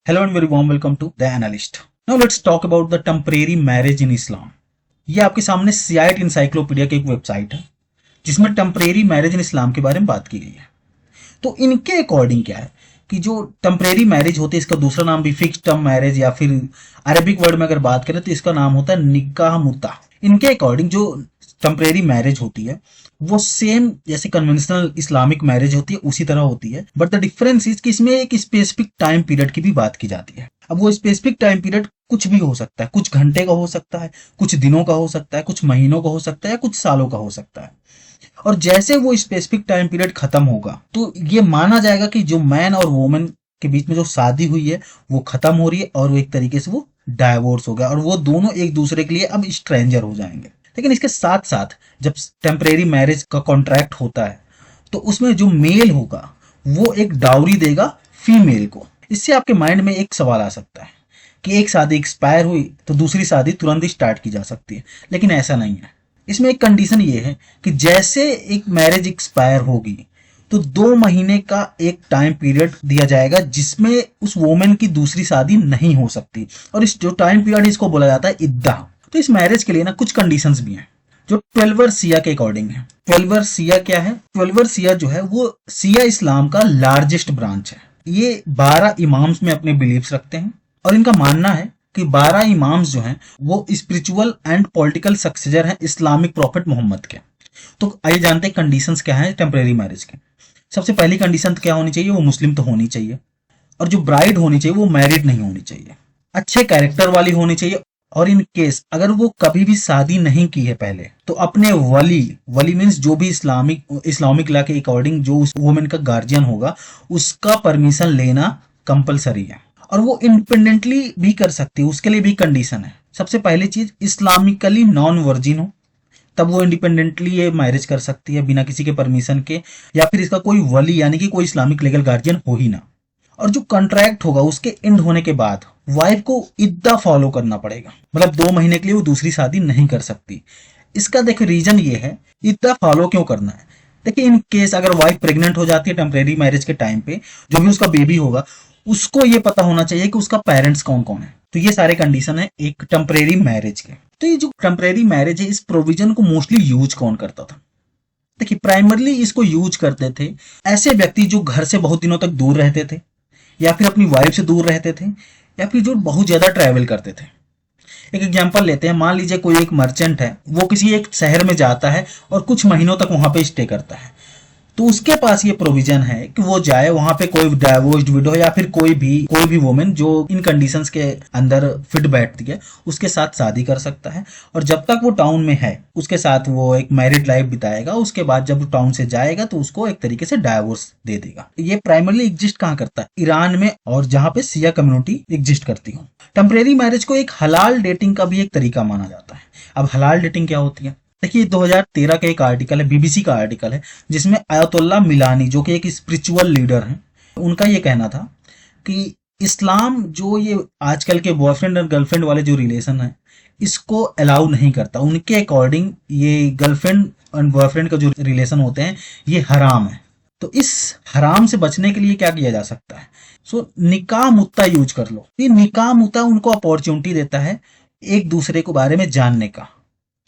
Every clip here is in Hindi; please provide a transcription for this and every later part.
Hello and very warm welcome to The Analyst. Now let's talk about the temporary marriage in Islam. ये आपके सामने सियाइट इंसाइक्लोपीडिया की एक वेबसाइट है जिसमें टेम्परेरी मैरिज इन इस्लाम के बारे में बात की गई है। तो इनके अकॉर्डिंग क्या है कि जो टेम्परेरी मैरिज होती है, इसका दूसरा नाम भी फिक्स टर्म मैरिज या फिर अरबिक वर्ड में अगर बात करें तो इसका नाम होता है निकाह मुता। इनके अकॉर्डिंग जो टेम्परेरी मैरिज होती है वो सेम जैसे कन्वेंशनल इस्लामिक मैरिज होती है उसी तरह होती है, बट द डिफरेंस इज कि इसमें एक स्पेसिफिक टाइम पीरियड की भी बात की जाती है। अब वो स्पेसिफिक टाइम पीरियड कुछ भी हो सकता है, कुछ घंटे का हो सकता है, कुछ दिनों का हो सकता है, कुछ महीनों का हो सकता है या कुछ सालों का हो सकता है। और जैसे वो स्पेसिफिक टाइम पीरियड खत्म होगा तो ये माना जाएगा कि जो मैन और वुमेन के बीच में जो शादी हुई है वो खत्म हो रही है और वो एक तरीके से वो डाइवोर्स हो गया और वो दोनों एक दूसरे के लिए अब स्ट्रेंजर हो जाएंगे। लेकिन इसके साथ साथ जब टेम्परेरी मैरिज का कॉन्ट्रैक्ट होता है तो उसमें जो मेल होगा वो एक डाउरी देगा फीमेल को। इससे आपके माइंड में एक सवाल आ सकता है कि एक शादी एक्सपायर हुई तो दूसरी शादी तुरंत स्टार्ट की जा सकती है, लेकिन ऐसा नहीं है। इसमें एक कंडीशन ये है कि जैसे एक मैरिज एक्सपायर होगी तो 2 महीने का एक टाइम पीरियड दिया जाएगा जिसमें उस वोमेन की दूसरी शादी नहीं हो सकती, और इस जो टाइम पीरियड इसको बोला जाता है इद्दा। तो इस मैरिज के लिए ना कुछ कंडीशंस भी हैं जो 12 सिया के अकॉर्डिंग है। 12 सिया क्या है? 12 सिया जो है वो सिया इस्लाम का लार्जेस्ट ब्रांच है। ये 12 इमाम्स में अपने बिलीव्स रखते हैं और इनका मानना है कि 12 इमाम्स जो हैं वो स्पिरिचुअल एंड पॉलिटिकल सक्सेसर हैं इस्लामिक प्रॉफिट मोहम्मद के। तो आइए जानते हैं कंडीशंस क्या हैं टेम्परेरी मैरिज के। सबसे पहली कंडीशन क्या होनी चाहिए? वो मुस्लिम तो होनी चाहिए, और जो ब्राइड होनी चाहिए वो मैरिड नहीं होनी चाहिए, अच्छे कैरेक्टर वाली होनी चाहिए, और इन केस अगर वो कभी भी शादी नहीं की है पहले तो अपने वली मीन्स जो भी इस्लामिक लॉ के अकॉर्डिंग जो उस वुमेन का गार्जियन होगा उसका परमिशन लेना कंपलसरी है, और वो इंडिपेंडेंटली भी कर सकती है। उसके लिए भी कंडीशन है। सबसे पहली चीज इस्लामिकली नॉन वर्जिन हो, तब वो इंडिपेंडेंटली ये मैरिज कर सकती है बिना किसी के परमिशन के, या फिर इसका कोई वली यानी कि कोई इस्लामिक लीगल गार्जियन हो ही ना। और जो कॉन्ट्रैक्ट होगा उसके एंड होने के बाद वाइफ को इद्दा फॉलो करना पड़ेगा, मतलब 2 महीने के लिए वो दूसरी शादी नहीं कर सकती। इसका देखो रीजन ये है इद्दा फॉलो क्यों करना है। देखिए इन केस अगर वाइफ प्रेग्नेंट हो जाती है टेम्परेरी मैरिज के टाइम पे, जो भी उसका बेबी होगा उसको ये पता होना चाहिए कि उसका पेरेंट्स कौन कौन है। तो ये सारे कंडीशन है एक टेम्परेरी मैरिज के। तो ये जो टेम्परेरी मैरिज है इस प्रोविजन को मोस्टली यूज कौन करता था? देखिए प्राइमरली इसको यूज करते थे ऐसे व्यक्ति जो घर से बहुत दिनों तक दूर रहते थे, या फिर अपनी वाइफ से दूर रहते थे, या फिर जो बहुत ज्यादा ट्रैवल करते थे। एक एग्जांपल लेते हैं, मान लीजिए कोई एक मर्चेंट है, वो किसी एक शहर में जाता है और कुछ महीनों तक वहां पे स्टे करता है, तो उसके पास ये प्रोविजन है कि वो जाए वहां पे कोई डाइवोर्स्ड विडो या फिर कोई भी वुमेन जो इन कंडीशंस के अंदर फिट बैठती है उसके साथ शादी कर सकता है, और जब तक वो टाउन में है उसके साथ वो एक मैरिड लाइफ बिताएगा। उसके बाद जब वो टाउन से जाएगा तो उसको एक तरीके से डाइवोर्स दे देगा। ये प्राइमरली एग्जिस्ट कहाँ करता है? ईरान में, और जहां पे सिया कम्युनिटी एग्जिस्ट करती हो। टेम्परेरी मैरिज को एक हलाल डेटिंग का भी एक तरीका माना जाता है। अब हलाल डेटिंग क्या होती है? देखिए 2013 का एक आर्टिकल है, बीबीसी का आर्टिकल है, जिसमें अयतुल्ला मिलानी जो कि एक स्पिरिचुअल लीडर हैं, उनका ये कहना था कि इस्लाम जो ये आजकल के बॉयफ्रेंड और गर्लफ्रेंड वाले जो रिलेशन है इसको अलाउ नहीं करता। उनके अकॉर्डिंग ये गर्लफ्रेंड और बॉयफ्रेंड का जो रिलेशन होते हैं ये हराम है। तो इस हराम से बचने के लिए क्या किया जा सकता है? निकाह मुत्ता यूज कर लो। ये निकाह मुत्ता उनको अपॉर्चुनिटी देता है एक दूसरे के बारे में जानने का,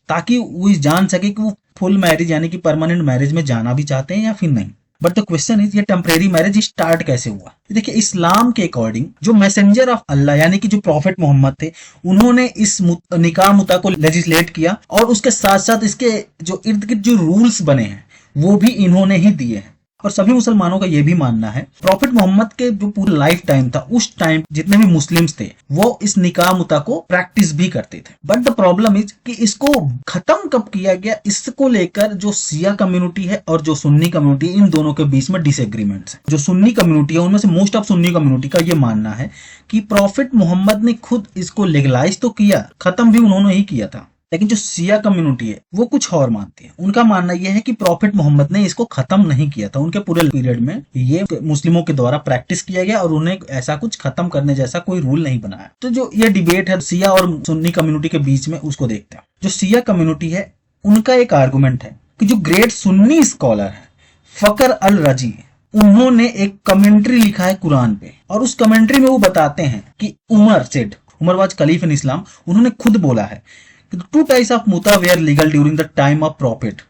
ताकि वो जान सके कि वो फुल मैरिज यानी कि परमानेंट मैरिज में जाना भी चाहते हैं या फिर नहीं। बट द क्वेश्चन इज ये टेम्परेरी मैरिज स्टार्ट कैसे हुआ? देखिए इस्लाम के अकॉर्डिंग जो मैसेंजर ऑफ अल्लाह यानी कि जो प्रॉफिट मोहम्मद थे उन्होंने इस निकाह मुता को लेजिस्लेट किया, और उसके साथ साथ इसके जो इर्द गिर्द जो रूल्स बने हैं वो भी इन्होंने ही दिए हैं। और सभी मुसलमानों का यह भी मानना है प्रॉफिट मोहम्मद के जो पूरा लाइफ टाइम था उस टाइम जितने भी मुस्लिम्स थे वो इस निकाह मुता को प्रैक्टिस भी करते थे। बट द प्रॉब्लम इज कि इसको खत्म कब किया गया, इसको लेकर जो सिया कम्युनिटी है और जो सुन्नी कम्युनिटी इन दोनों के बीच में डिसएग्रीमेंट्स है। जो सुन्नी कम्युनिटी है उनमें से मोस्ट ऑफ सुन्नी कम्युनिटी का यह मानना है कि प्रॉफिट मोहम्मद ने खुद इसको लीगलाइज तो किया, खत्म भी उन्होंने ही किया था, लेकिन जो सिया कम्युनिटी है वो कुछ और मानती है। उनका मानना यह है कि प्रॉफिट मोहम्मद ने इसको खत्म नहीं किया था, उनके पूरे पीरियड में ये मुस्लिमों के द्वारा प्रैक्टिस किया गया और उन्हें ऐसा कुछ खत्म करने जैसा कोई रूल नहीं बनाया। तो जो ये डिबेट है सिया और सुन्नी कम्युनिटी के बीच में उसको देखते हैं। जो सिया कम्युनिटी है उनका एक आर्गुमेंट है कि जो ग्रेट सुन्नी स्कॉलर है फकर अल रजी उन्होंने एक कमेंट्री लिखा है कुरान पे, और उस कमेंट्री में वो बताते हैं कि उमर वाज खलीफ इन इस्लाम, उन्होंने खुद बोला है कि 2 टाइप्स ऑफ मुता were legal during the time of prophet,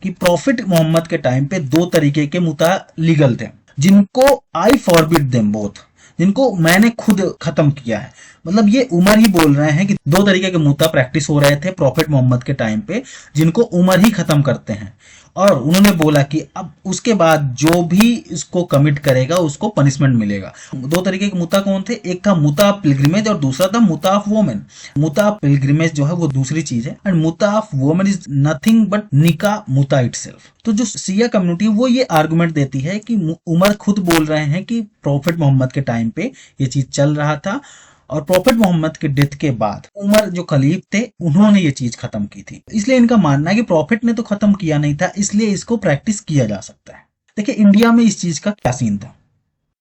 कि प्रॉफिट मोहम्मद के टाइम पे 2 तरीके के मुता लीगल थे, जिनको आई फॉरबिड देम बोथ, जिनको मैंने खुद खत्म किया है। मतलब ये उमर ही बोल रहे हैं कि 2 तरीके के मुता प्रैक्टिस हो रहे थे प्रॉफिट मोहम्मद के टाइम पे, जिनको उमर ही खत्म करते हैं। और उन्होंने बोला कि अब उसके बाद जो भी इसको कमिट करेगा उसको पनिशमेंट मिलेगा। 2 तरीके के मुता कौन थे? एक था मुता पिलग्रिमेज और दूसरा था मुता ऑफ वोमेन। मुता पिलग्रिमेज जो है वो दूसरी चीज है, एंड मुता of women is nothing but निका मुता इटसेल्फ। तो जो सिया कम्युनिटी वो ये आर्गुमेंट देती है कि उमर खुद बोल रहे हैं कि प्रॉफिट मोहम्मद के टाइम पे ये चीज चल रहा था, और प्रॉफिट मोहम्मद के डेथ के बाद उमर जो खलीफ थे उन्होंने ये चीज खत्म की थी। इसलिए इनका मानना है कि प्रॉफिट ने तो खत्म किया नहीं था, इसलिए इसको प्रैक्टिस किया जा सकता है। देखिए इंडिया में इस चीज का क्या सीन था।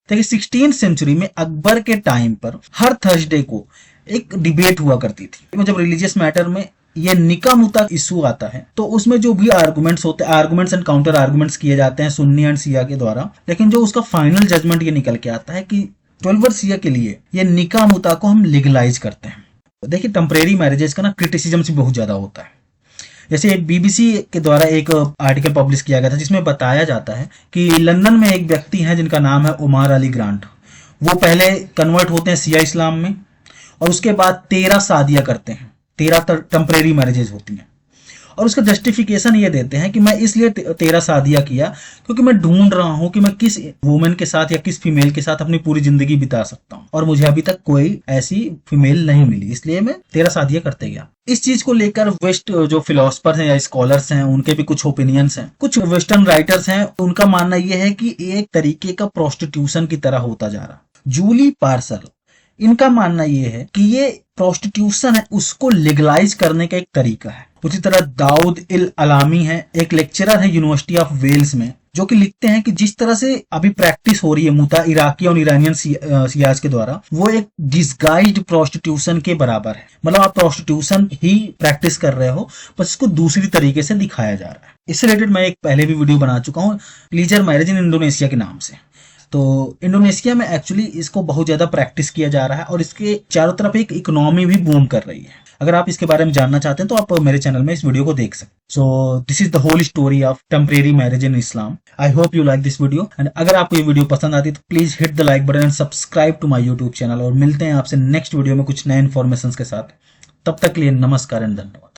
देखिए 16th सेंचुरी में अकबर के टाइम पर हर थर्सडे को एक डिबेट हुआ करती थी। जब रिलीजियस मैटर में ये निका मुता इशू आता है तो उसमें जो भी आर्गुमेंट्स होते हैं, आर्गुमेंट्स एंड काउंटर आर्गुमेंट्स किए जाते हैं सुन्नी एंड शिया के द्वारा, लेकिन जो उसका फाइनल जजमेंट ये निकल के आता है कि 12 शिया के लिए ये निका मुता को हम लीगलाइज करते हैं। देखिए टेम्परेरी मैरिजेस का ना क्रिटिसिज्म से बहुत ज्यादा होता है। जैसे बीबीसी के द्वारा एक आर्टिकल पब्लिश किया गया था जिसमें बताया जाता है कि लंदन में एक व्यक्ति है जिनका नाम है उमर अली ग्रांट। वो पहले कन्वर्ट होते हैं शिया इस्लाम में और उसके बाद 13 शादियां करते हैं, 13 टेम्परेरी मैरिजेस होती हैं, और उसका जस्टिफिकेशन ये देते हैं कि मैं इसलिए 13 शादियां किया क्योंकि मैं ढूंढ रहा हूं कि मैं किस वुमेन के साथ या किस फीमेल के साथ अपनी पूरी जिंदगी बिता सकता हूं, और मुझे अभी तक कोई ऐसी फीमेल नहीं मिली, इसलिए मैं 13 शादियां करते गया। इस चीज को लेकर वेस्ट जो फिलोसफर हैं या स्कॉलर्स हैं उनके भी कुछ ओपिनियंस हैं। कुछ वेस्टर्न राइटर्स हैं, उनका मानना यह है कि एक तरीके का प्रोस्टिट्यूशन की तरह होता जा रहा। जूली पार्सल, इनका मानना यह है कि ये प्रोस्टिट्यूशन है उसको लीगलाइज करने का एक तरीका है। उसी तरह दाऊद इल अलामी है, एक लेक्चरर है यूनिवर्सिटी ऑफ वेल्स में, जो कि लिखते हैं कि जिस तरह से अभी प्रैक्टिस हो रही है मुता इराकी और ईरानियन सियाज के द्वारा, वो एक डिस्गाइज्ड प्रोस्टिट्यूशन के बराबर है। मतलब आप प्रोस्टिट्यूशन ही प्रैक्टिस कर रहे हो, बस इसको दूसरी तरीके से दिखाया जा रहा है। इससे रिलेटेड मैं एक पहले भी वीडियो बना चुका हूँ, लीजर मैरिज इन इंडोनेशिया के नाम से। तो इंडोनेशिया में एक्चुअली इसको बहुत ज्यादा प्रैक्टिस किया जा रहा है और इसके चारों तरफ एक इकोनॉमी भी बूम कर रही है। अगर आप इसके बारे में जानना चाहते हैं तो आप मेरे चैनल में इस वीडियो को देख सकते हैं। So this is the whole story of temporary marriage in Islam. I hope you like this video, and अगर आपको ये वीडियो पसंद आती है तो please hit the like button and subscribe to my YouTube channel. और मिलते हैं आपसे नेक्स्ट वीडियो में कुछ नए इन्फॉर्मेशन के साथ। तब तक के लिए नमस्कार एंड धन्यवाद।